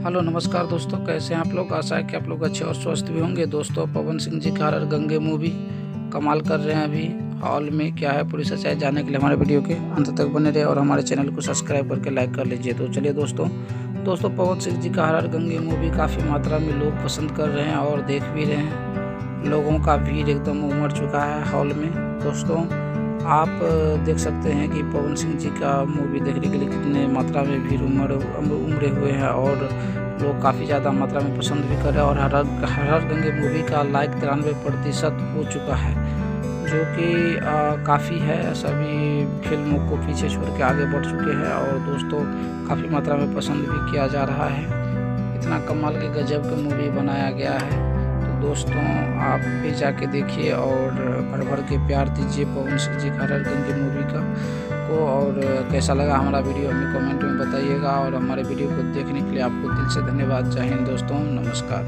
Hello नमस्कार दोस्तों, कैसे हैं आप लोग। आशा है कि आप लोग अच्छे और स्वस्थ भी होंगे। दोस्तों, पवन सिंह जी का हर गंगे मूवी कमाल कर रहे हैं। अभी हॉल में क्या है पूरी सच्चाई जानने के लिए हमारे वीडियो के अंत तक बने रहे और हमारे चैनल को सब्सक्राइब करके लाइक कर लीजिए। तो चलिए दोस्तों पवन सिंह जी का हर गंगे मूवी काफ़ी मात्रा में लोग पसंद कर रहे हैं और देख भी रहे हैं। लोगों का भीड़ एकदम उमड़ चुका है हॉल में। दोस्तों, आप देख सकते हैं कि पवन सिंह जी का मूवी देखने के लिए कितने मात्रा में भीड़ उमड़े हुए हैं और लोग काफ़ी ज़्यादा मात्रा में पसंद भी कर रहे हैं। और हर गंगे मूवी का लाइक 93% हो चुका है, जो कि काफ़ी है। सभी फिल्मों को पीछे छोड़ के आगे बढ़ चुके हैं और दोस्तों काफ़ी मात्रा में पसंद भी किया जा रहा है। इतना कमाल के गजब का मूवी बनाया गया है। दोस्तों, आप भी जाके देखिए और भर भर के प्यार दीजिए पवन सिंह जी का हर गंगे मूवी को। और कैसा लगा हमारा वीडियो हमें कमेंट में बताइएगा और हमारे वीडियो को देखने के लिए आपको दिल से धन्यवाद। जय हिंद दोस्तों, नमस्कार।